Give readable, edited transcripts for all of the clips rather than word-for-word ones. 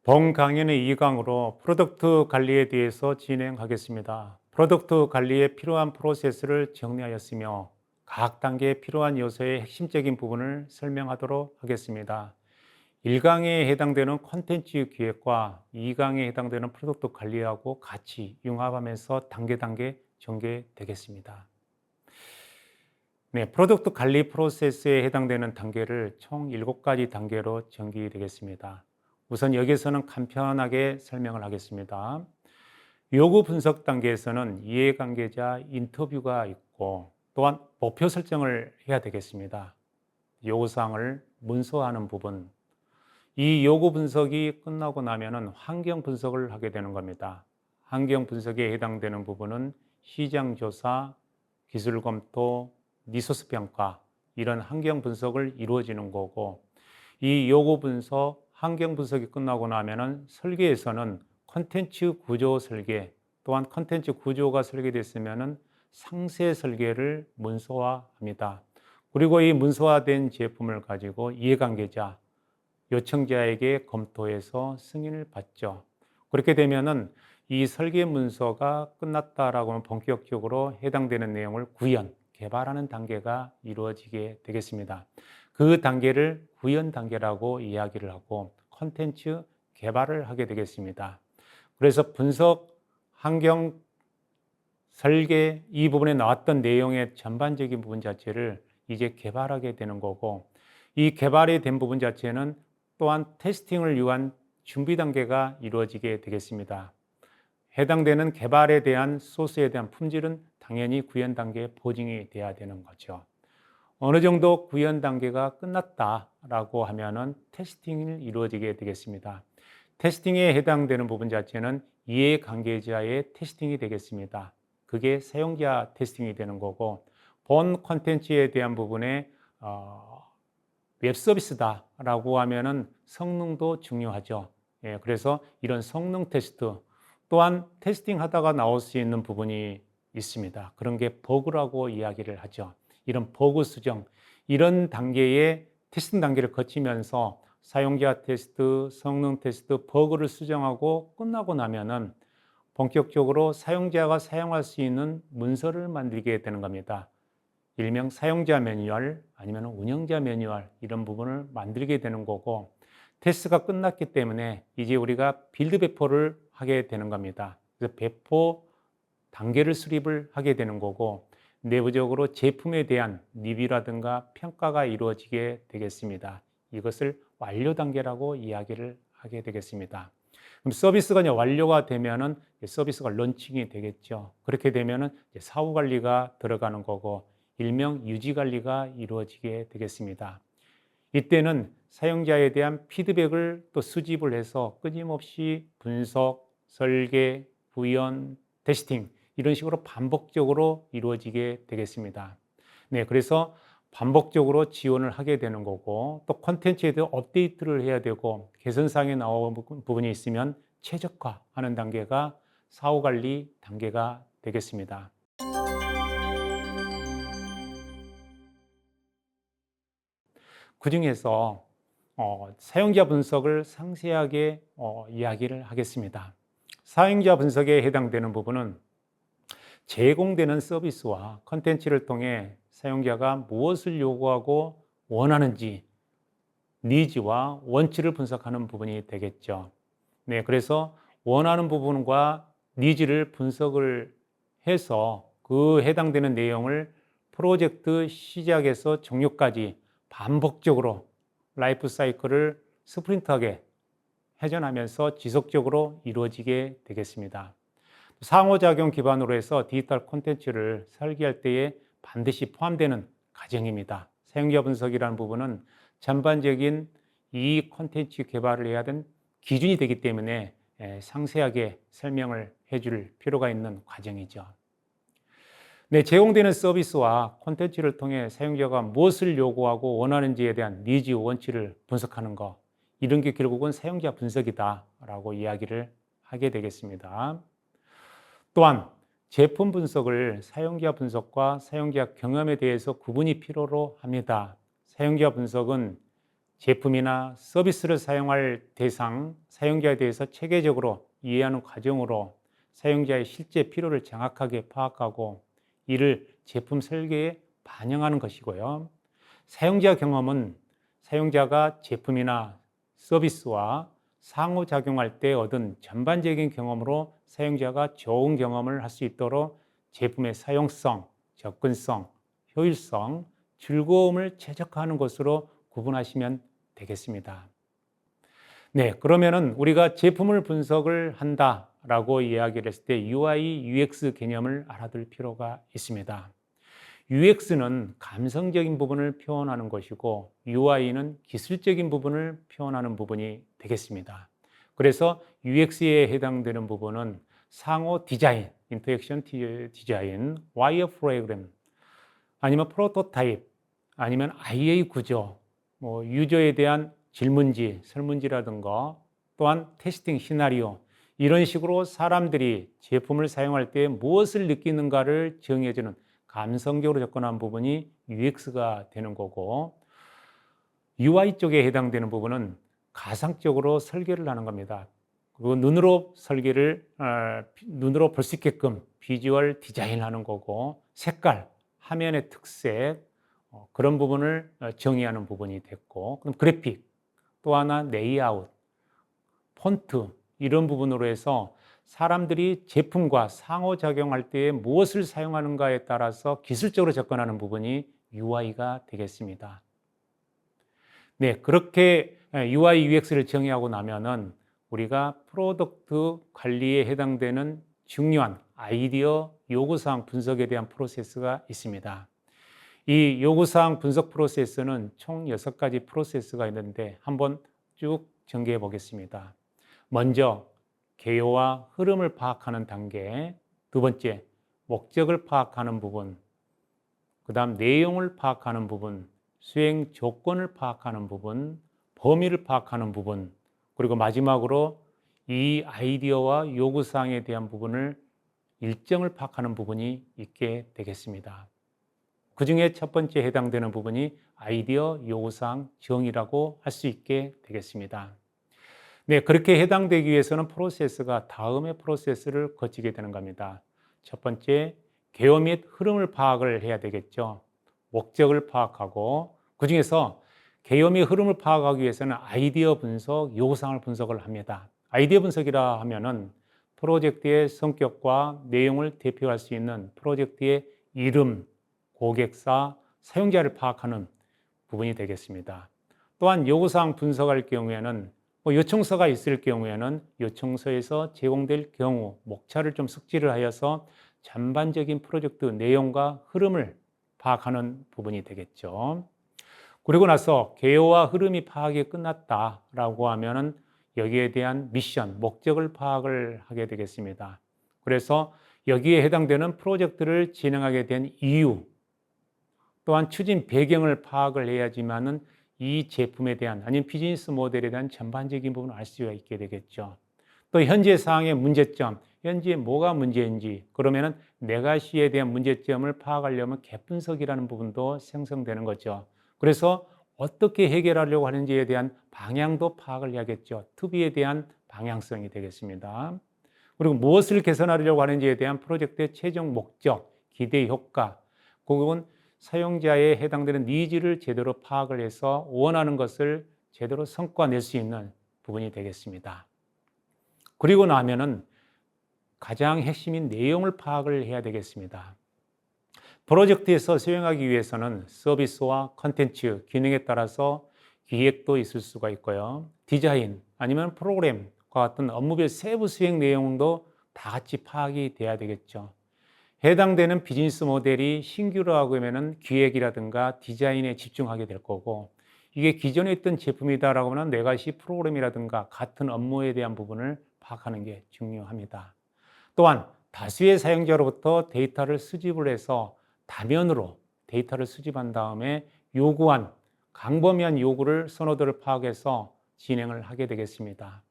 본 강연의 2강으로 프로덕트 관리에 대해서 진행하겠습니다. 프로덕트 관리에 필요한 프로세스를 정리하였으며 각 단계에 필요한 요소의 핵심적인 부분을 설명하도록 하겠습니다. 1강에 해당되는 콘텐츠 기획과 2강에 해당되는 프로덕트 관리하고 같이 융합하면서 단계 전개되겠습니다. 네, 프로덕트 관리 프로세스에 해당되는 단계를 총 7가지 단계로 전개되겠습니다. 우선 여기서는 간편하게 설명을 하겠습니다. 요구 분석 단계에서는 이해관계자 인터뷰가 있고 또한 목표 설정을 해야 되겠습니다. 요구사항을 문서화하는 부분. 이 요구 분석이 끝나고 나면은 환경 분석을 하게 되는 겁니다. 환경 분석에 해당되는 부분은 시장 조사, 기술 검토, 리소스 평가 이런 환경 분석을 이루어지는 거고 이 요구 분석, 환경 분석이 끝나고 나면은 설계에서는 콘텐츠 구조 설계 또한 콘텐츠 구조가 설계됐으면은 상세 설계를 문서화합니다. 그리고 이 문서화된 제품을 가지고 이해관계자, 요청자에게 검토해서 승인을 받죠. 그렇게 되면은 이 설계 문서가 끝났다라고 하면 본격적으로 해당되는 내용을 구현, 개발하는 단계가 이루어지게 되겠습니다. 그 단계를 구현 단계라고 이야기를 하고 콘텐츠 개발을 하게 되겠습니다. 그래서 분석, 환경, 설계 이 부분에 나왔던 내용의 전반적인 부분 자체를 이제 개발하게 되는 거고 이 개발이 된 부분 자체는 또한 테스팅을 위한 준비 단계가 이루어지게 되겠습니다. 해당되는 개발에 대한 소스에 대한 품질은 당연히 구현 단계에 보증이 돼야 되는 거죠. 어느 정도 구현 단계가 끝났다라고 하면은 테스팅이 이루어지게 되겠습니다. 테스팅에 해당되는 부분 자체는 이해관계자의 테스팅이 되겠습니다. 그게 사용자 테스팅이 되는 거고 본 콘텐츠에 대한 부분에 웹 서비스다라고 하면은 성능도 중요하죠. 예, 그래서 이런 성능 테스트 또한 테스팅하다가 나올 수 있는 부분이 있습니다. 그런 게 버그라고 이야기를 하죠. 이런 버그 수정, 이런 단계의 테스팅 단계를 거치면서 사용자 테스트, 성능 테스트, 버그를 수정하고 끝나고 나면은 본격적으로 사용자가 사용할 수 있는 문서를 만들게 되는 겁니다. 일명 사용자 매뉴얼 아니면 운영자 매뉴얼 이런 부분을 만들게 되는 거고 테스트가 끝났기 때문에 이제 우리가 빌드 배포를 하게 되는 겁니다. 그래서 배포 단계를 수립을 하게 되는 거고 내부적으로 제품에 대한 리뷰라든가 평가가 이루어지게 되겠습니다. 이것을 완료 단계라고 이야기를 하게 되겠습니다. 그럼 서비스가 이제 완료가 되면은 서비스가 런칭이 되겠죠. 그렇게 되면은 사후 관리가 들어가는 거고 일명 유지 관리가 이루어지게 되겠습니다. 이때는 사용자에 대한 피드백을 또 수집을 해서 끊임없이 분석, 설계, 구현, 테스팅 이런 식으로 반복적으로 이루어지게 되겠습니다. 네, 그래서 반복적으로 지원을 하게 되는 거고 또 콘텐츠에 대해 업데이트를 해야 되고 개선사항이 나온 부분이 있으면 최적화하는 단계가 사후관리 단계가 되겠습니다. 그 중에서 사용자 분석을 상세하게 이야기를 하겠습니다. 사용자 분석에 해당되는 부분은 제공되는 서비스와 콘텐츠를 통해 사용자가 무엇을 요구하고 원하는지 니즈와 원치를 분석하는 부분이 되겠죠. 네, 그래서 원하는 부분과 니즈를 분석을 해서 그 해당되는 내용을 프로젝트 시작에서 종료까지 반복적으로 라이프 사이클을 스프린트하게 회전하면서 지속적으로 이루어지게 되겠습니다. 상호작용 기반으로 해서 디지털 콘텐츠를 설계할 때에 반드시 포함되는 과정입니다. 사용자 분석이라는 부분은 전반적인 이 콘텐츠 개발을 해야 하는 기준이 되기 때문에 상세하게 설명을 해줄 필요가 있는 과정이죠. 네, 제공되는 서비스와 콘텐츠를 통해 사용자가 무엇을 요구하고 원하는지에 대한 니즈, 원치를 분석하는 것, 이런 게 결국은 사용자 분석이다라고 이야기를 하게 되겠습니다. 또한 제품 분석을 사용자 분석과 사용자 경험에 대해서 구분이 필요로 합니다. 사용자 분석은 제품이나 서비스를 사용할 대상, 사용자에 대해서 체계적으로 이해하는 과정으로 사용자의 실제 필요를 정확하게 파악하고 이를 제품 설계에 반영하는 것이고요. 사용자 경험은 사용자가 제품이나 서비스와 상호작용할 때 얻은 전반적인 경험으로 사용자가 좋은 경험을 할 수 있도록 제품의 사용성, 접근성, 효율성, 즐거움을 최적화하는 것으로 구분하시면 되겠습니다. 네, 그러면은 우리가 제품을 분석을 한다라고 이야기를 했을 때 UI, UX 개념을 알아둘 필요가 있습니다. UX는 감성적인 부분을 표현하는 것이고 UI는 기술적인 부분을 표현하는 부분이 되겠습니다. 그래서 UX에 해당되는 부분은 상호 디자인, 인터랙션 디자인, 와이어 프로그램, 아니면 프로토타입, 아니면 IA 구조, 유저에 대한 질문지, 설문지라든가 또한 테스팅 시나리오, 이런 식으로 사람들이 제품을 사용할 때 무엇을 느끼는가를 정해주는 감성적으로 접근한 부분이 UX가 되는 거고, UI 쪽에 해당되는 부분은 가상적으로 설계를 하는 겁니다. 그리고 눈으로 눈으로 볼 수 있게끔 비주얼 디자인하는 거고, 색깔, 화면의 특색, 그런 부분을 정의하는 부분이 됐고, 그럼 그래픽, 또 하나 레이아웃, 폰트, 이런 부분으로 해서 사람들이 제품과 상호작용할 때 무엇을 사용하는가에 따라서 기술적으로 접근하는 부분이 UI가 되겠습니다. 네, 그렇게 UI, UX를 정의하고 나면은 우리가 프로덕트 관리에 해당되는 중요한 아이디어 요구사항 분석에 대한 프로세스가 있습니다. 이 요구사항 분석 프로세스는 총 6가지 프로세스가 있는데 한번 쭉 전개해 보겠습니다. 먼저 개요와 흐름을 파악하는 단계, 두 번째 목적을 파악하는 부분, 그 다음 내용을 파악하는 부분, 수행 조건을 파악하는 부분, 범위를 파악하는 부분, 그리고 마지막으로 이 아이디어와 요구사항에 대한 부분을 일정을 파악하는 부분이 있게 되겠습니다. 그 중에 첫 번째 해당되는 부분이 아이디어 요구사항 정의라고 할 수 있게 되겠습니다. 네, 그렇게 해당되기 위해서는 프로세스가 다음의 프로세스를 거치게 되는 겁니다. 첫 번째, 개요 및 흐름을 파악을 해야 되겠죠. 목적을 파악하고 그 중에서 개요 및 흐름을 파악하기 위해서는 아이디어 분석, 요구사항을 분석을 합니다. 아이디어 분석이라 하면은 프로젝트의 성격과 내용을 대표할 수 있는 프로젝트의 이름, 고객사, 사용자를 파악하는 부분이 되겠습니다. 또한 요구사항 분석할 경우에는 요청서가 있을 경우에는 요청서에서 제공될 경우 목차를 좀 숙지를 하여서 전반적인 프로젝트 내용과 흐름을 파악하는 부분이 되겠죠. 그리고 나서 개요와 흐름이 파악이 끝났다라고 하면은 여기에 대한 미션, 목적을 파악을 하게 되겠습니다. 그래서 여기에 해당되는 프로젝트를 진행하게 된 이유, 또한 추진 배경을 파악을 해야지만은 이 제품에 대한 아니면 비즈니스 모델에 대한 전반적인 부분을 알 수가 있게 되겠죠. 또 현재 상황의 문제점, 현재 뭐가 문제인지, 그러면은 레가시에 대한 문제점을 파악하려면 갭 분석이라는 부분도 생성되는 거죠. 그래서 어떻게 해결하려고 하는지에 대한 방향도 파악을 해야겠죠. 투비에 대한 방향성이 되겠습니다. 그리고 무엇을 개선하려고 하는지에 대한 프로젝트의 최종 목적, 기대 효과, 그건 사용자에 해당되는 니즈를 제대로 파악을 해서 원하는 것을 제대로 성과낼 수 있는 부분이 되겠습니다. 그리고 나면은 가장 핵심인 내용을 파악을 해야 되겠습니다. 프로젝트에서 수행하기 위해서는 서비스와 컨텐츠, 기능에 따라서 기획도 있을 수가 있고요. 디자인 아니면 프로그램과 같은 업무별 세부 수행 내용도 다 같이 파악이 돼야 되겠죠. 해당되는 비즈니스 모델이 신규라고 하면은 기획이라든가 디자인에 집중하게 될 거고, 이게 기존에 있던 제품이다라고 하면 레가시 프로그램이라든가 같은 업무에 대한 부분을 파악하는 게 중요합니다. 또한 다수의 사용자로부터 데이터를 수집을 해서 다면으로 데이터를 수집한 다음에 요구한 광범위한 요구를 선호도를 파악해서 진행을 하게 되겠습니다.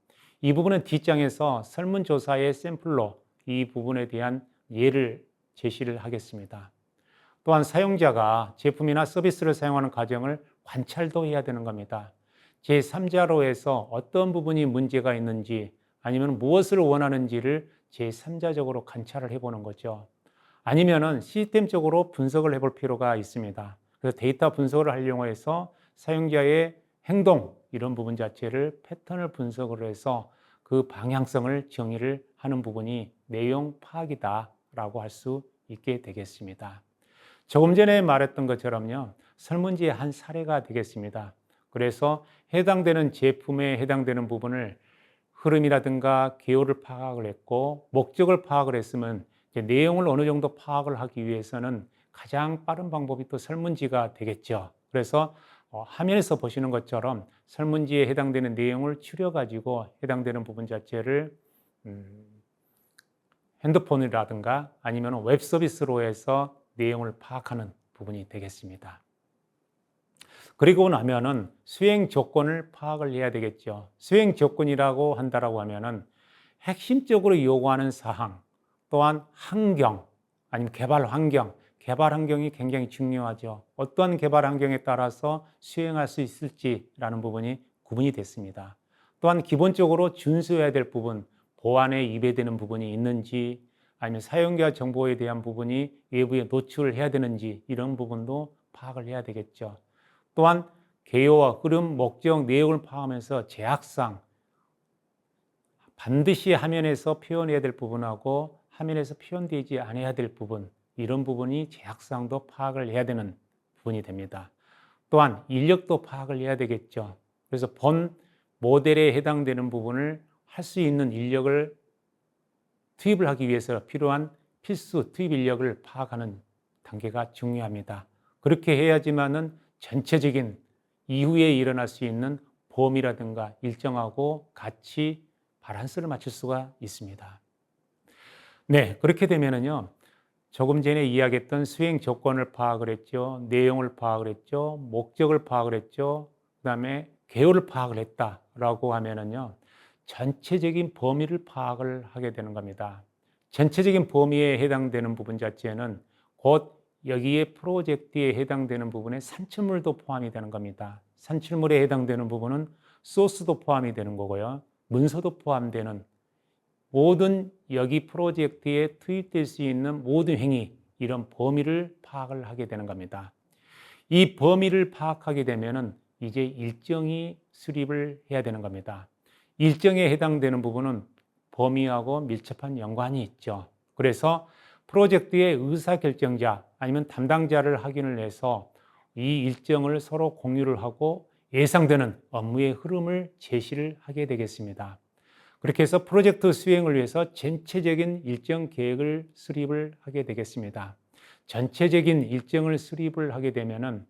이 부분은 뒷장에서 설문조사의 샘플로 이 부분에 대한 예를 제시를 하겠습니다. 또한 사용자가 제품이나 서비스를 사용하는 과정을 관찰도 해야 되는 겁니다. 제3자로 해서 어떤 부분이 문제가 있는지 아니면 무엇을 원하는지를 제3자적으로 관찰을 해보는 거죠. 아니면은 시스템적으로 분석을 해볼 필요가 있습니다. 그래서 데이터 분석을 하려고 해서 사용자의 행동 이런 부분 자체를 패턴을 분석을 해서 그 방향성을 정의를 하는 부분이 내용 파악이다라고 할 수 있게 되겠습니다. 조금 전에 말했던 것처럼요, 설문지의 한 사례가 되겠습니다. 그래서 해당되는 제품에 해당되는 부분을 흐름이라든가 개요를 파악을 했고 목적을 파악을 했으면 이제 내용을 어느 정도 파악을 하기 위해서는 가장 빠른 방법이 또 설문지가 되겠죠. 그래서 화면에서 보시는 것처럼 설문지에 해당되는 내용을 추려 가지고 해당되는 부분 자체를 핸드폰이라든가 아니면 웹 서비스로 해서 내용을 파악하는 부분이 되겠습니다. 그리고 나면은 수행 조건을 파악을 해야 되겠죠. 수행 조건이라고 한다라고 하면은 핵심적으로 요구하는 사항, 또한 환경, 아니면 개발 환경이 굉장히 중요하죠. 어떠한 개발 환경에 따라서 수행할 수 있을지라는 부분이 구분이 됐습니다. 또한 기본적으로 준수해야 될 부분, 보안에 위배되는 부분이 있는지, 아니면 사용자 정보에 대한 부분이 외부에 노출해야 되는지 이런 부분도 파악을 해야 되겠죠. 또한 개요와 흐름, 목적, 내용을 파악하면서 제약상 반드시 화면에서 표현해야 될 부분하고 화면에서 표현되지 않아야 될 부분, 이런 부분이 제약상도 파악을 해야 되는 부분이 됩니다. 또한 인력도 파악을 해야 되겠죠. 그래서 본 모델에 해당되는 부분을 할 수 있는 인력을 투입을 하기 위해서 필요한 필수 투입 인력을 파악하는 단계가 중요합니다. 그렇게 해야지만은 전체적인 이후에 일어날 수 있는 보험이라든가 일정하고 같이 밸런스를 맞출 수가 있습니다. 네, 그렇게 되면은요, 조금 전에 이야기했던 수행 조건을 파악을 했죠. 내용을 파악을 했죠. 목적을 파악을 했죠. 그 다음에 개요를 파악을 했다라고 하면은요, 전체적인 범위를 파악을 하게 되는 겁니다. 전체적인 범위에 해당되는 부분 자체는 곧 여기에 프로젝트에 해당되는 부분에 산출물도 포함이 되는 겁니다. 산출물에 해당되는 부분은 소스도 포함이 되는 거고요. 문서도 포함되는 모든 여기 프로젝트에 투입될 수 있는 모든 행위, 이런 범위를 파악을 하게 되는 겁니다. 이 범위를 파악하게 되면은 이제 일정이 수립을 해야 되는 겁니다. 일정에 해당되는 부분은 범위하고 밀접한 연관이 있죠. 그래서 프로젝트의 의사결정자 아니면 담당자를 확인을 해서 이 일정을 서로 공유를 하고 예상되는 업무의 흐름을 제시를 하게 되겠습니다. 그렇게 해서 프로젝트 수행을 위해서 전체적인 일정 계획을 수립을 하게 되겠습니다. 전체적인 일정을 수립을 하게 되면은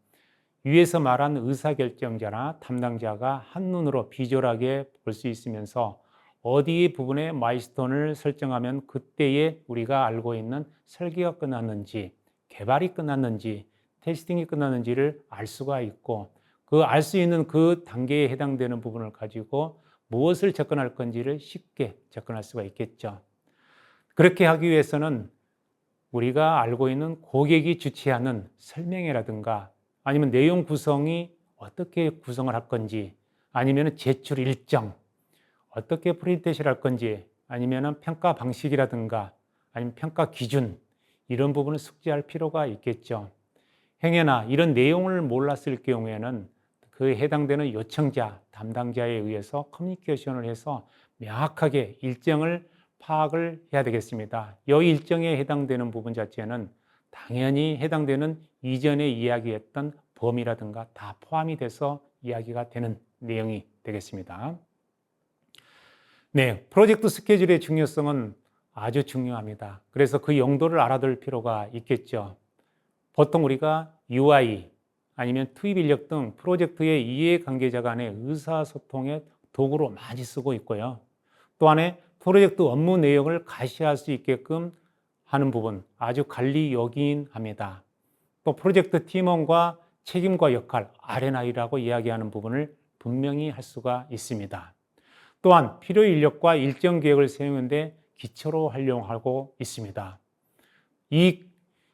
위에서 말한 의사결정자나 담당자가 한눈으로 비주얼하게 볼 수 있으면서 어디 부분에 마일스톤을 설정하면 그때에 우리가 알고 있는 설계가 끝났는지, 개발이 끝났는지, 테스팅이 끝났는지를 알 수가 있고 그 알 수 있는 그 단계에 해당되는 부분을 가지고 무엇을 접근할 건지를 쉽게 접근할 수가 있겠죠. 그렇게 하기 위해서는 우리가 알고 있는 고객이 주최하는 설명회라든가 아니면 내용 구성이 어떻게 구성을 할 건지 아니면 제출 일정, 어떻게 프레젠테이션을 할 건지 아니면 평가 방식이라든가 아니면 평가 기준 이런 부분을 숙지할 필요가 있겠죠. 행여나 이런 내용을 몰랐을 경우에는 그 해당되는 요청자, 담당자에 의해서 커뮤니케이션을 해서 명확하게 일정을 파악을 해야 되겠습니다. 이 일정에 해당되는 부분 자체는 당연히 해당되는 이전에 이야기했던 범위라든가 다 포함이 돼서 이야기가 되는 내용이 되겠습니다. 네, 프로젝트 스케줄의 중요성은 아주 중요합니다. 그래서 그 용도를 알아둘 필요가 있겠죠. 보통 우리가 UI 아니면 투입 인력 등 프로젝트의 이해관계자 간의 의사소통의 도구로 많이 쓰고 있고요. 또 안에 프로젝트 업무 내용을 가시할 수 있게끔 하는 부분 아주 관리 요긴합니다. 또 프로젝트 팀원과 책임과 역할, R&I라고 이야기하는 부분을 분명히 할 수가 있습니다. 또한 필요 인력과 일정 계획을 세우는데 기초로 활용하고 있습니다. 이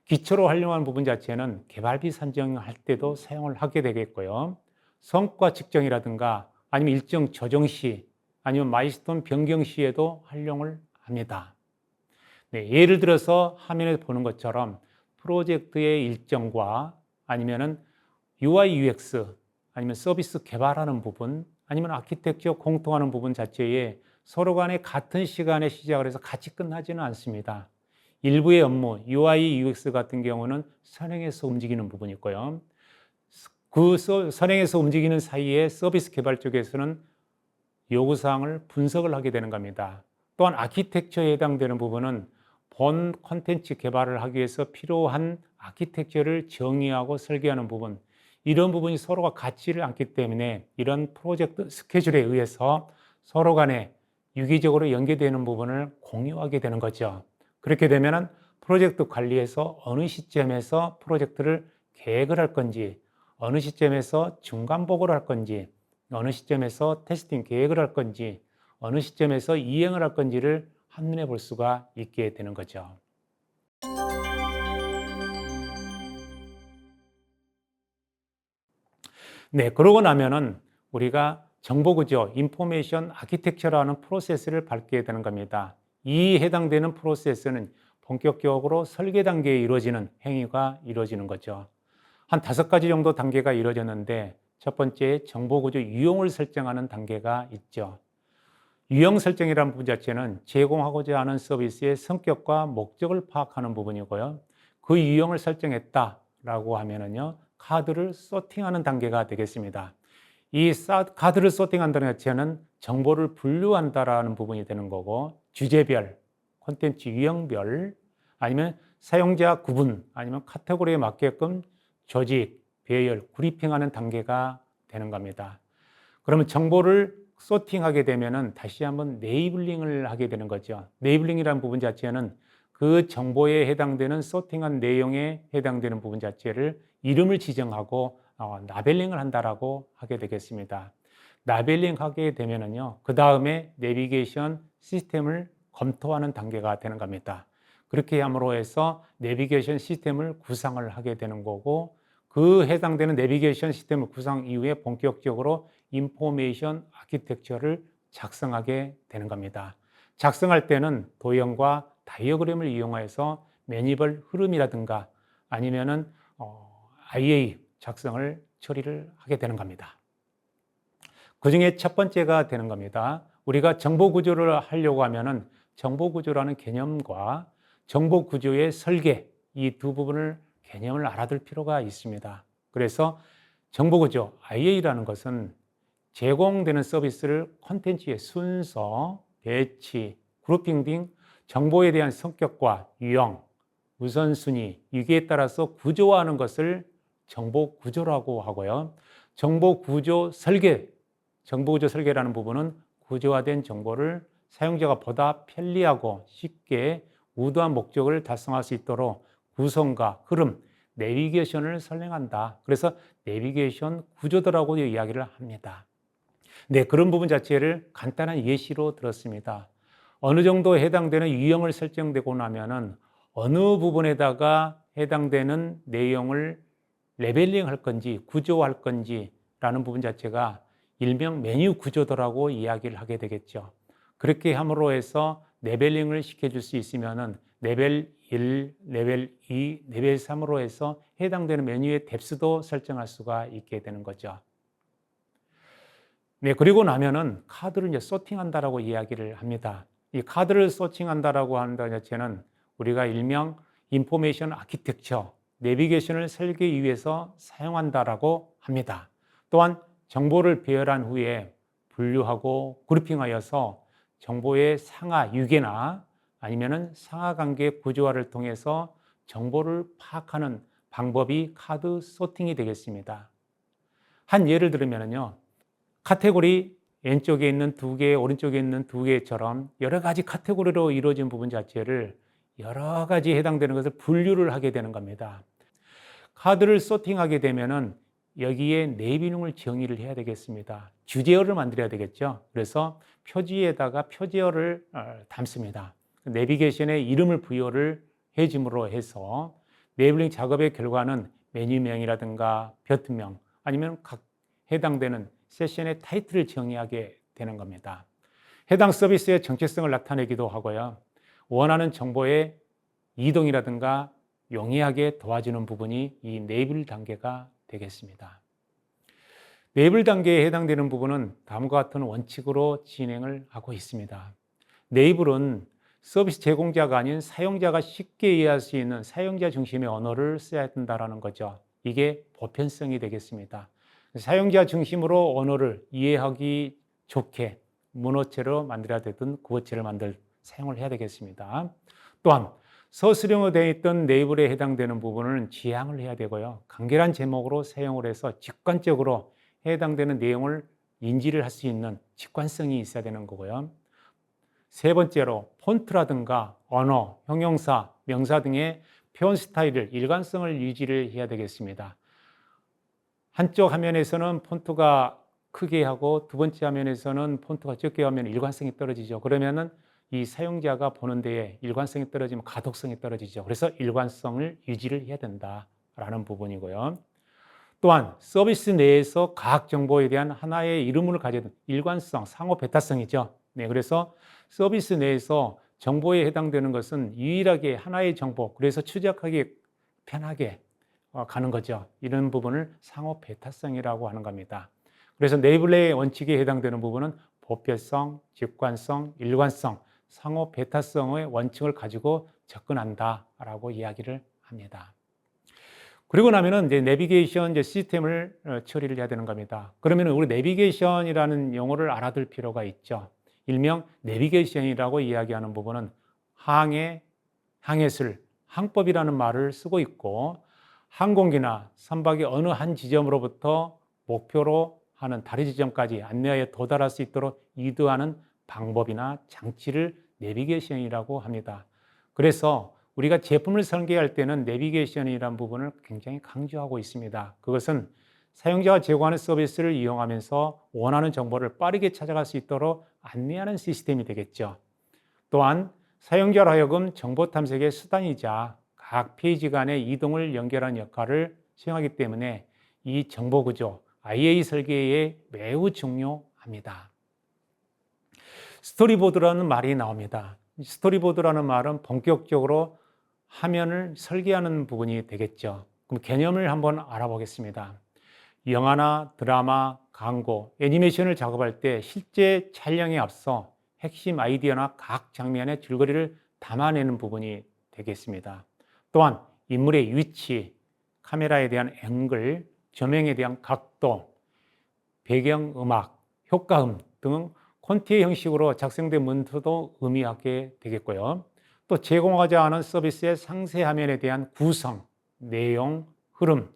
기초로 활용하는 부분 자체는 개발비 산정할 때도 사용을 하게 되겠고요. 성과 측정이라든가 아니면 일정 조정 시 아니면 마일스톤 변경 시에도 활용을 합니다. 네, 예를 들어서 화면에 보는 것처럼 프로젝트의 일정과 아니면은 UI, UX 아니면 서비스 개발하는 부분 아니면 아키텍처 공통하는 부분 자체에 서로 간에 같은 시간에 시작을 해서 같이 끝나지는 않습니다. 일부의 업무, UI, UX 같은 경우는 선행해서 움직이는 부분이 있고요. 그 선행해서 움직이는 사이에 서비스 개발 쪽에서는 요구사항을 분석을 하게 되는 겁니다. 또한 아키텍처에 해당되는 부분은 본 콘텐츠 개발을 하기 위해서 필요한 아키텍처를 정의하고 설계하는 부분, 이런 부분이 서로가 같지를 않기 때문에 이런 프로젝트 스케줄에 의해서 서로 간에 유기적으로 연계되는 부분을 공유하게 되는 거죠. 그렇게 되면 프로젝트 관리에서 어느 시점에서 프로젝트를 계획을 할 건지, 어느 시점에서 중간 보고를 할 건지, 어느 시점에서 테스팅 계획을 할 건지, 어느 시점에서 이행을 할 건지를 한눈에 볼 수가 있게 되는 거죠. 네, 그러고 나면은 우리가 정보구조, 인포메이션 아키텍처라는 프로세스를 밟게 되는 겁니다. 이 해당되는 프로세스는 본격적으로 설계 단계에 이루어지는 행위가 이루어지는 거죠. 한 5가지 정도 단계가 이루어졌는데 첫 번째 정보구조 유형을 설정하는 단계가 있죠. 유형 설정이라는 부분 자체는 제공하고자 하는 서비스의 성격과 목적을 파악하는 부분이고요. 그 유형을 설정했다라고 하면은요, 카드를 소팅하는 단계가 되겠습니다. 이 카드를 소팅한다는 자체는 정보를 분류한다라는 부분이 되는 거고, 주제별, 콘텐츠 유형별, 아니면 사용자 구분, 아니면 카테고리에 맞게끔 조직, 배열, 그리핑하는 단계가 되는 겁니다. 그러면 정보를 소팅하게 되면은 다시 한번 네이블링을 하게 되는 거죠. 네이블링이라는 부분 자체는 그 정보에 해당되는 소팅한 내용에 해당되는 부분 자체를 이름을 지정하고 라벨링을 한다라고 하게 되겠습니다. 라벨링 하게 되면은요, 그 다음에 내비게이션 시스템을 검토하는 단계가 되는 겁니다. 그렇게 함으로 해서 내비게이션 시스템을 구상을 하게 되는 거고, 그 해당되는 내비게이션 시스템을 구상 이후에 본격적으로 인포메이션 아키텍처를 작성하게 되는 겁니다. 작성할 때는 도형과 다이어그램을 이용해서 매니벌 흐름이라든가 아니면은 IA 작성을 처리를 하게 되는 겁니다. 그 중에 첫 번째가 되는 겁니다. 우리가 정보 구조를 하려고 하면은 정보 구조라는 개념과 정보 구조의 설계, 이 두 부분을 개념을 알아둘 필요가 있습니다. 그래서 정보 구조 IA라는 것은 제공되는 서비스를 콘텐츠의 순서, 배치, 그룹핑 등 정보에 대한 성격과 유형, 우선순위, 위기에 따라서 구조화하는 것을 정보 구조라고 하고요. 정보 구조 설계라는 부분은 구조화된 정보를 사용자가 보다 편리하고 쉽게 우수한 목적을 달성할 수 있도록 구성과 흐름, 내비게이션을 설명한다. 그래서 내비게이션 구조도라고 이야기를 합니다. 네, 그런 부분 자체를 간단한 예시로 들었습니다. 어느 정도 해당되는 유형을 설정되고 나면은 어느 부분에다가 해당되는 내용을 레벨링 할 건지 구조할 건지라는 부분 자체가 일명 메뉴 구조도라고 이야기를 하게 되겠죠. 그렇게 함으로 해서 레벨링을 시켜줄 수 있으면은 레벨 1, 레벨 2, 레벨 3으로 해서 해당되는 메뉴의 뎁스도 설정할 수가 있게 되는 거죠. 네, 그리고 나면은 카드를 이제 소팅한다라고 이야기를 합니다. 이 카드를 소팅한다라고 하는 것 자체는 우리가 일명 인포메이션 아키텍처, 내비게이션을 설계하기 위해서 사용한다라고 합니다. 또한 정보를 배열한 후에 분류하고 그룹핑하여서 정보의 상하 유계나 아니면은 상하 관계 구조화를 통해서 정보를 파악하는 방법이 카드 소팅이 되겠습니다. 한 예를 들면요. 카테고리 왼쪽에 있는 두 개, 오른쪽에 있는 두 개처럼 여러 가지 카테고리로 이루어진 부분 자체를 여러 가지 해당되는 것을 분류를 하게 되는 겁니다. 카드를 소팅하게 되면은 여기에 네이밍을 정의를 해야 되겠습니다. 주제어를 만들어야 되겠죠. 그래서 표지에다가 표제어를 담습니다. 내비게이션에 이름을 부여를 해줌으로 해서 네이블링 작업의 결과는 메뉴명이라든가 버튼명 아니면 각 해당되는 세션의 타이틀을 정의하게 되는 겁니다. 해당 서비스의 정체성을 나타내기도 하고요. 원하는 정보의 이동이라든가 용이하게 도와주는 부분이 이 네이블 단계가 되겠습니다. 네이블 단계에 해당되는 부분은 다음과 같은 원칙으로 진행을 하고 있습니다. 네이블은 서비스 제공자가 아닌 사용자가 쉽게 이해할 수 있는 사용자 중심의 언어를 써야 된다는 거죠. 이게 보편성이 되겠습니다. 사용자 중심으로 언어를 이해하기 좋게 문어체로 만들어야 되든 구어체를 사용을 해야 되겠습니다. 또한 서술형으로 되어 있던 네이블에 해당되는 부분은 지향을 해야 되고요. 간결한 제목으로 사용을 해서 직관적으로 해당되는 내용을 인지를 할 수 있는 직관성이 있어야 되는 거고요. 세 번째로 폰트라든가 언어, 형용사, 명사 등의 표현 스타일을 일관성을 유지를 해야 되겠습니다. 한쪽 화면에서는 폰트가 크게 하고 두 번째 화면에서는 폰트가 적게 하면 일관성이 떨어지죠. 그러면은 이 사용자가 보는 데에 일관성이 떨어지면 가독성이 떨어지죠. 그래서 일관성을 유지를 해야 된다라는 부분이고요. 또한 서비스 내에서 각 정보에 대한 하나의 이름을 가져야 일관성, 상호 배타성이죠. 네, 그래서 서비스 내에서 정보에 해당되는 것은 유일하게 하나의 정보, 그래서 추적하기 편하게 가는 거죠. 이런 부분을 상호 배타성이라고 하는 겁니다. 그래서 네이블의 원칙에 해당되는 부분은 보편성, 직관성, 일관성, 상호 배타성의 원칙을 가지고 접근한다라고 이야기를 합니다. 그리고 나면은 이제 내비게이션 시스템을 처리를 해야 되는 겁니다. 그러면 우리 내비게이션이라는 용어를 알아둘 필요가 있죠. 일명 내비게이션이라고 이야기하는 부분은 항해, 항해술, 항법이라는 말을 쓰고 있고 항공기나 선박이 어느 한 지점으로부터 목표로 하는 다른 지점까지 안내하여 도달할 수 있도록 유도하는 방법이나 장치를 내비게이션이라고 합니다. 그래서 우리가 제품을 설계할 때는 내비게이션이라는 부분을 굉장히 강조하고 있습니다. 그것은 사용자가 제공하는 서비스를 이용하면서 원하는 정보를 빠르게 찾아갈 수 있도록 안내하는 시스템이 되겠죠. 또한 사용자로 하여금 정보 탐색의 수단이자 각 페이지 간의 이동을 연결하는 역할을 수행하기 때문에 이 정보 구조, IA 설계에 매우 중요합니다. 스토리보드라는 말이 나옵니다. 스토리보드라는 말은 본격적으로 화면을 설계하는 부분이 되겠죠. 그럼 개념을 한번 알아보겠습니다. 영화나 드라마, 광고, 애니메이션을 작업할 때 실제 촬영에 앞서 핵심 아이디어나 각 장면의 줄거리를 담아내는 부분이 되겠습니다. 또한 인물의 위치, 카메라에 대한 앵글, 조명에 대한 각도, 배경음악, 효과음 등 콘티의 형식으로 작성된 문서도 의미하게 되겠고요. 또 제공하고자 하는 서비스의 상세 화면에 대한 구성, 내용, 흐름,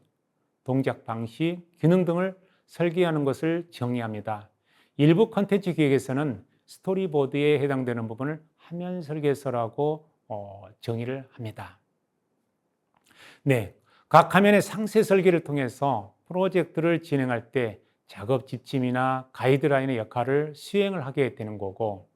동작 방식, 기능 등을 설계하는 것을 정의합니다. 일부 콘텐츠 기획에서는 스토리보드에 해당되는 부분을 화면 설계서라고 정의를 합니다. 네, 각 화면의 상세 설계를 통해서 프로젝트를 진행할 때 작업 지침이나 가이드라인의 역할을 수행을 하게 되는 거고,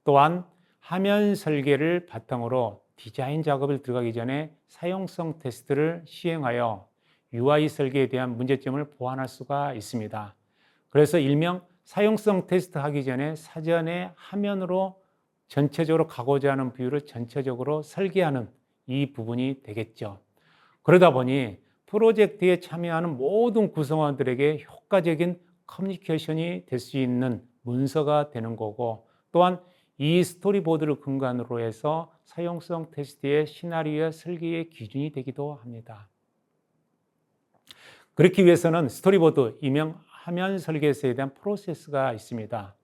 또한 화면 설계를 바탕으로 디자인 작업을 들어가기 전에 사용성 테스트를 시행하여 UI 설계에 대한 문제점을 보완할 수가 있습니다. 그래서 일명 사용성 테스트 하기 전에 사전에 화면으로 전체적으로 가고자 하는 뷰를 전체적으로 설계하는 이 부분이 되겠죠. 그러다 보니 프로젝트에 참여하는 모든 구성원들에게 효과적인 커뮤니케이션이 될 수 있는 문서가 되는 거고, 또한 이 스토리보드를 근간으로 해서 사용성 테스트의 시나리오 설계의 기준이 되기도 합니다. 그렇기 위해서는 스토리보드, 일명 화면 설계서에 대한 프로세스가 있습니다.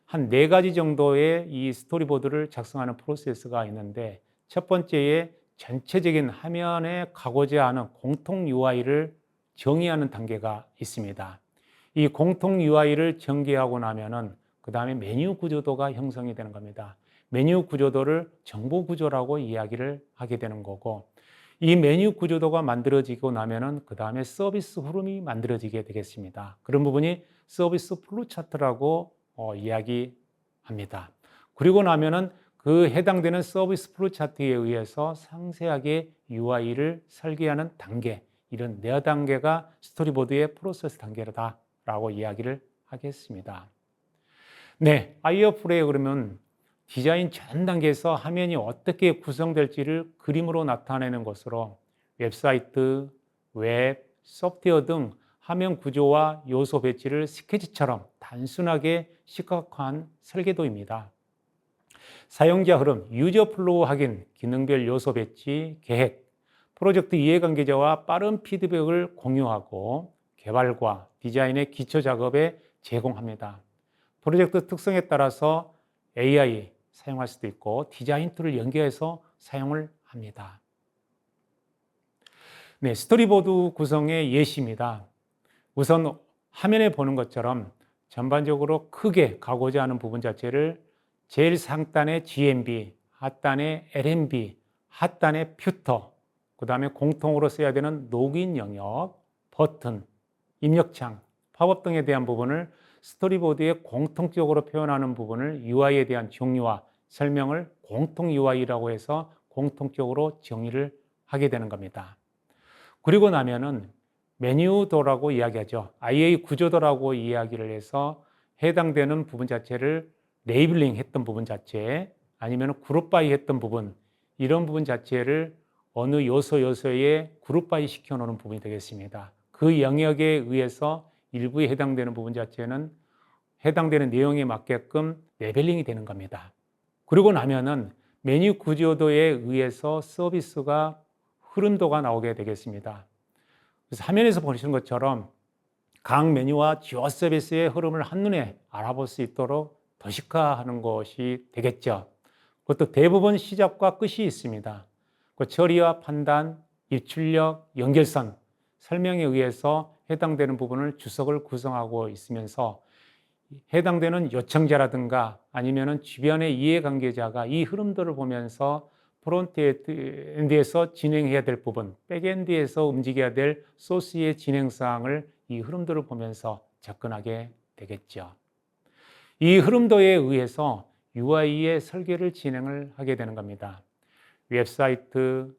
한 4가지 정도의 이 스토리보드를 작성하는 프로세스가 있는데, 첫 번째에 전체적인 화면에 가고자 하는 공통 UI를 정의하는 단계가 있습니다. 이 공통 UI를 전개하고 나면은 그 다음에 메뉴 구조도가 형성이 되는 겁니다. 메뉴 구조도를 정보 구조라고 이야기를 하게 되는 거고, 이 메뉴 구조도가 만들어지고 나면은 그 다음에 서비스 흐름이 만들어지게 되겠습니다. 그런 부분이 서비스 플로 차트라고 이야기합니다. 그리고 나면은 그 해당되는 서비스 플로 차트에 의해서 상세하게 UI를 설계하는 단계, 이런 4단계가 스토리보드의 프로세스 단계다라고 이야기를 하겠습니다. 네, 아이어플레이 그러면 디자인 전 단계에서 화면이 어떻게 구성될지를 그림으로 나타내는 것으로 웹사이트, 웹, 소프트웨어 등 화면 구조와 요소 배치를 스케치처럼 단순하게 시각화한 설계도입니다. 사용자 흐름, 유저 플로우 확인, 기능별 요소 배치, 계획, 프로젝트 이해관계자와 빠른 피드백을 공유하고 개발과 디자인의 기초 작업에 제공합니다. 프로젝트 특성에 따라서 AI 사용할 수도 있고 디자인 툴을 연계해서 사용을 합니다. 네, 스토리보드 구성의 예시입니다. 우선 화면에 보는 것처럼 전반적으로 크게 가고자 하는 부분 자체를 제일 상단에 GMB, 하단에 LMB, 하단에 퓨터, 그 다음에 공통으로 써야 되는 로그인 영역, 버튼, 입력창, 팝업 등에 대한 부분을 스토리보드에 공통적으로 표현하는 부분을 UI에 대한 종류와 설명을 공통 UI라고 해서 공통적으로 정의를 하게 되는 겁니다. 그리고 나면은 메뉴도라고 이야기하죠. IA 구조도라고 이야기를 해서 해당되는 부분 자체를 레이블링 했던 부분 자체, 아니면 그룹 바이 했던 부분, 이런 부분 자체를 어느 요소에 그룹 바이 시켜 놓는 부분이 되겠습니다. 그 영역에 의해서 일부에 해당되는 부분 자체는 해당되는 내용에 맞게끔 레벨링이 되는 겁니다. 그러고 나면은 메뉴 구조도에 의해서 서비스가 흐름도가 나오게 되겠습니다. 그래서 화면에서 보시는 것처럼 각 메뉴와 주요 서비스의 흐름을 한눈에 알아볼 수 있도록 도식화하는 것이 되겠죠. 그것도 대부분 시작과 끝이 있습니다. 그 처리와 판단, 입출력, 연결선, 설명에 의해서 해당되는 부분을 주석을 구성하고 있으면서 해당되는 요청자라든가 아니면은 주변의 이해관계자가 이 흐름들을 보면서 프론트엔드에서 진행해야 될 부분, 백엔드에서 움직여야 될 소스의 진행사항을 이 흐름들을 보면서 접근하게 되겠죠. 이 흐름도에 의해서 UI의 설계를 진행을 하게 되는 겁니다. 웹사이트,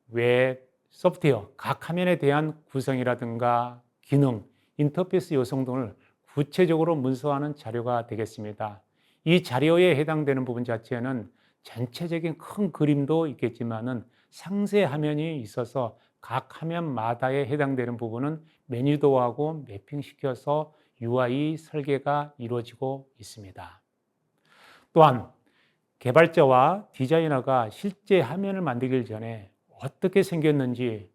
웹, 소프트웨어, 각 화면에 대한 구성이라든가 기능, 인터페이스 요소 등을 구체적으로 문서화하는 자료가 되겠습니다. 이 자료에 해당되는 부분 자체는 전체적인 큰 그림도 있겠지만은 상세 화면이 있어서 각 화면마다에 해당되는 부분은 메뉴도하고 매핑시켜서 UI 설계가 이루어지고 있습니다. 또한 개발자와 디자이너가 실제 화면을 만들기 전에 어떻게 생겼는지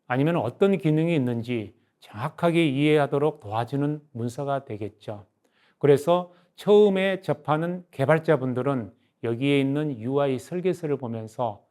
아니면 어떤 기능이 있는지 정확하게 이해하도록 도와주는 문서가 되겠죠. 그래서 처음에 접하는 개발자분들은 여기에 있는 UI 설계서를 보면서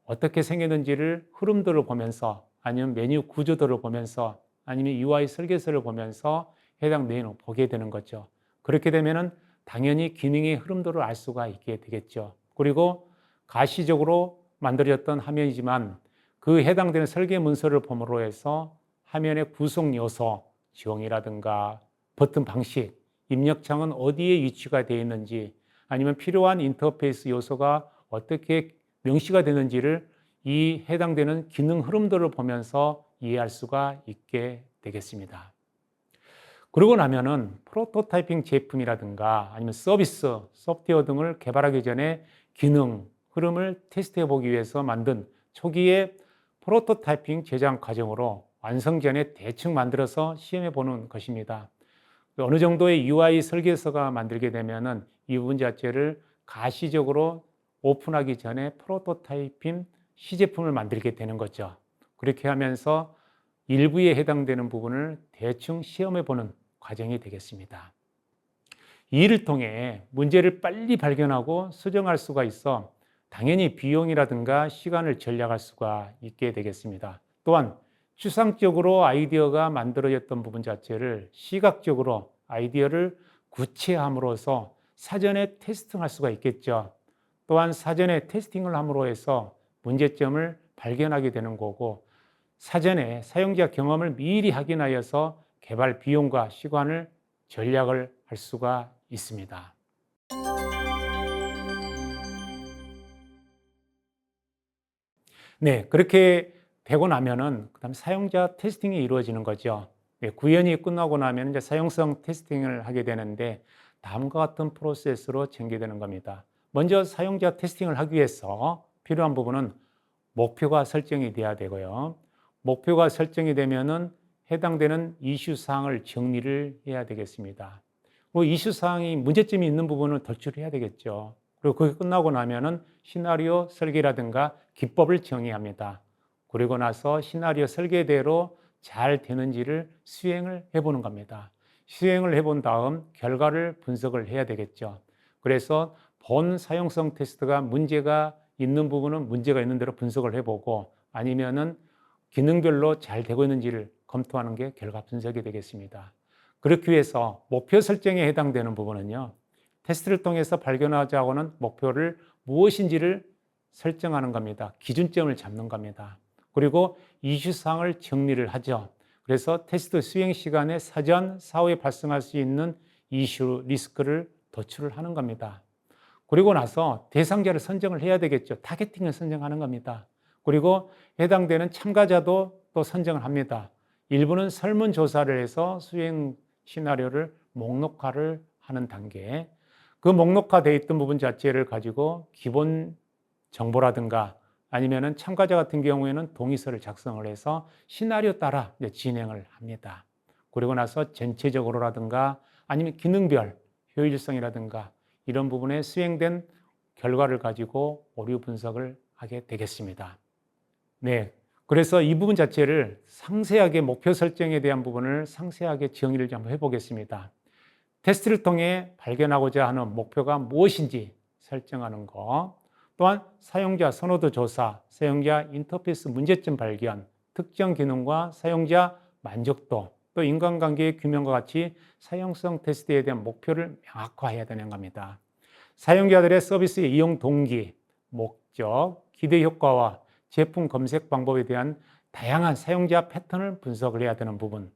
어떻게 생겼는지를 흐름들을 보면서 아니면 메뉴 구조도를 보면서 아니면 UI 설계서를 보면서 해당 내용을 보게 되는 거죠. 그렇게 되면은 당연히 기능의 흐름도를 알 수가 있게 되겠죠. 그리고 가시적으로 만들어졌던 화면이지만 그 해당되는 설계 문서를 봄으로 해서 화면의 구성 요소, 지형이라든가 버튼 방식, 입력창은 어디에 위치가 되어 있는지 아니면 필요한 인터페이스 요소가 어떻게 명시가 되는지를 이 해당되는 기능 흐름들을 보면서 이해할 수가 있게 되겠습니다. 그러고 나면은 프로토타이핑 제품이라든가 아니면 서비스, 소프트웨어 등을 개발하기 전에 기능, 흐름을 테스트해 보기 위해서 만든 초기의 프로토타이핑 제작 과정으로 완성 전에 대충 만들어서 시험해 보는 것입니다. 어느 정도의 UI 설계서가 만들게 되면은 이 부분 자체를 가시적으로 오픈하기 전에 프로토타이핑 시제품을 만들게 되는 거죠. 그렇게 하면서 일부에 해당되는 부분을 대충 시험해 보는 과정이 되겠습니다. 이 일을 통해 문제를 빨리 발견하고 수정할 수가 있어 당연히 비용이라든가 시간을 절약할 수가 있게 되겠습니다. 또한 추상적으로 아이디어가 만들어졌던 부분 자체를 시각적으로 아이디어를 구체함으로써 사전에 테스팅할 수가 있겠죠. 또한 사전에 테스팅을 함으로 해서 문제점을 발견하게 되는 거고, 사전에 사용자 경험을 미리 확인하여서 개발 비용과 시간을 절약을 할 수가 있습니다. 네, 그렇게 되고 나면은 그다음 사용자 테스팅이 이루어지는 거죠. 네, 구현이 끝나고 나면 이제 사용성 테스팅을 하게 되는데 다음과 같은 프로세스로 전개되는 겁니다. 먼저 사용자 테스팅을 하기 위해서 필요한 부분은 목표가 설정이 돼야 되고요. 목표가 설정이 되면은 해당되는 이슈 사항을 정리를 해야 되겠습니다. 뭐 이슈 사항이 문제점이 있는 부분을 도출해야 되겠죠. 그리고 그게 끝나고 나면은 시나리오 설계라든가 기법을 정의합니다. 그리고 나서 시나리오 설계대로 잘 되는지를 수행을 해보는 겁니다. 수행을 해본 다음 결과를 분석을 해야 되겠죠. 그래서 본 사용성 테스트가 문제가 있는 부분은 문제가 있는 대로 분석을 해보고, 아니면은 기능별로 잘 되고 있는지를 검토하는 게 결과 분석이 되겠습니다. 그렇기 위해서 목표 설정에 해당되는 부분은요, 테스트를 통해서 발견하자고 하는 목표를 무엇인지를 설정하는 겁니다. 기준점을 잡는 겁니다. 그리고 이슈사항을 정리를 하죠. 그래서 테스트 수행 시간에 사전 사후에 발생할 수 있는 이슈 리스크를 도출을 하는 겁니다. 그리고 나서 대상자를 선정을 해야 되겠죠. 타겟팅을 선정하는 겁니다. 그리고 해당되는 참가자도 또 선정을 합니다. 일부는 설문조사를 해서 수행 시나리오를 목록화를 하는 단계, 그 목록화되어 있던 부분 자체를 가지고 기본 정보라든가 아니면은 참가자 같은 경우에는 동의서를 작성을 해서 시나리오 따라 진행을 합니다. 그리고 나서 전체적으로라든가 아니면 기능별 효율성이라든가 이런 부분에 수행된 결과를 가지고 오류 분석을 하게 되겠습니다. 네. 그래서 이 부분 자체를 상세하게 목표 설정에 대한 부분을 상세하게 정의를 좀 해보겠습니다. 테스트를 통해 발견하고자 하는 목표가 무엇인지 설정하는 것, 또한 사용자 선호도 조사, 사용자 인터페이스 문제점 발견, 특정 기능과 사용자 만족도, 또 인간관계의 규명과 같이 사용성 테스트에 대한 목표를 명확화해야 되는 겁니다. 사용자들의 서비스의 이용 동기, 목적, 기대 효과와 제품 검색 방법에 대한 다양한 사용자 패턴을 분석을 해야 되는 부분,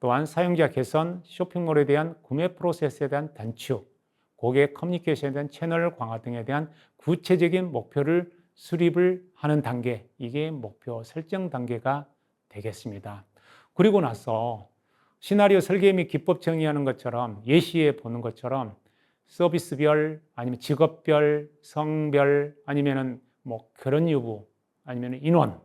또한 사용자 개선, 쇼핑몰에 대한 구매 프로세스에 대한 단축, 고객 커뮤니케이션에 대한 채널 강화 등에 대한 구체적인 목표를 수립을 하는 단계, 이게 목표 설정 단계가 되겠습니다. 그리고 나서 시나리오 설계 및 기법 정의하는 것처럼 예시에 보는 것처럼 서비스별 아니면 직업별, 성별 아니면은 뭐 결혼 여부 아니면 인원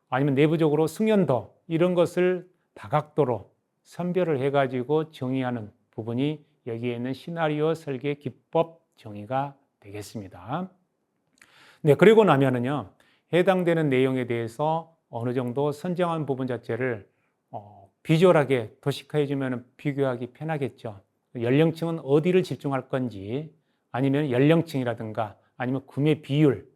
아니면 내부적으로 숙련도 이런 것을 다각도로 선별을 해가지고 정의하는 부분이 여기에 있는 시나리오 설계 기법 정의가 되겠습니다. 네, 그리고 나면은요, 해당되는 내용에 대해서 어느 정도 선정한 부분 자체를 비주얼하게 도식화해주면 비교하기 편하겠죠. 연령층은 어디를 집중할 건지, 아니면 연령층이라든가, 아니면 구매 비율,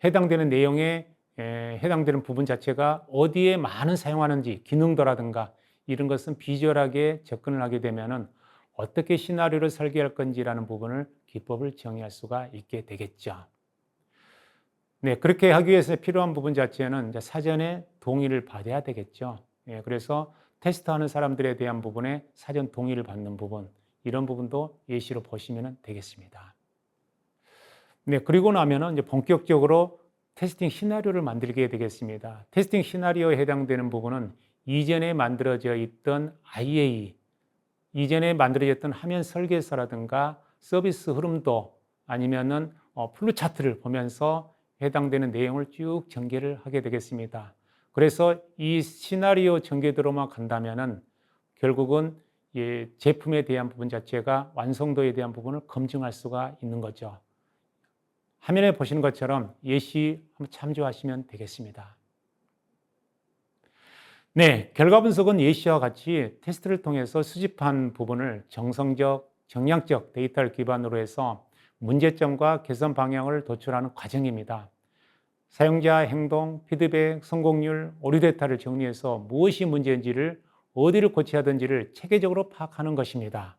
해당되는 내용에 해당되는 부분 자체가 어디에 많은 사용하는지, 기능도라든가 이런 것은 비주얼하게 접근을 하게 되면은 어떻게 시나리오를 설계할 건지라는 부분을 기법을 정의할 수가 있게 되겠죠. 네, 그렇게 하기 위해서 필요한 부분 자체는 이제 사전에 동의를 받아야 되겠죠. 예, 그래서 테스트하는 사람들에 대한 부분에 사전 동의를 받는 부분, 이런 부분도 예시로 보시면 되겠습니다. 네, 그리고 나면은 이제 본격적으로 테스팅 시나리오를 만들게 되겠습니다. 테스팅 시나리오에 해당되는 부분은 이전에 만들어져 있던 IA, 이전에 만들어졌던 화면 설계서라든가 서비스 흐름도 아니면은 플루 차트를 보면서 해당되는 내용을 쭉 전개를 하게 되겠습니다. 그래서 이 시나리오 전개대로만 간다면은 결국은 제품에 대한 부분 자체가 완성도에 대한 부분을 검증할 수가 있는 거죠. 화면에 보시는 것처럼 예시 한번 참조하시면 되겠습니다. 네, 결과 분석은 예시와 같이 테스트를 통해서 수집한 부분을 정성적, 정량적 데이터를 기반으로 해서 문제점과 개선 방향을 도출하는 과정입니다. 사용자 행동, 피드백, 성공률, 오류 데이터를 정리해서 무엇이 문제인지를 어디를 고쳐야 하는지를 체계적으로 파악하는 것입니다.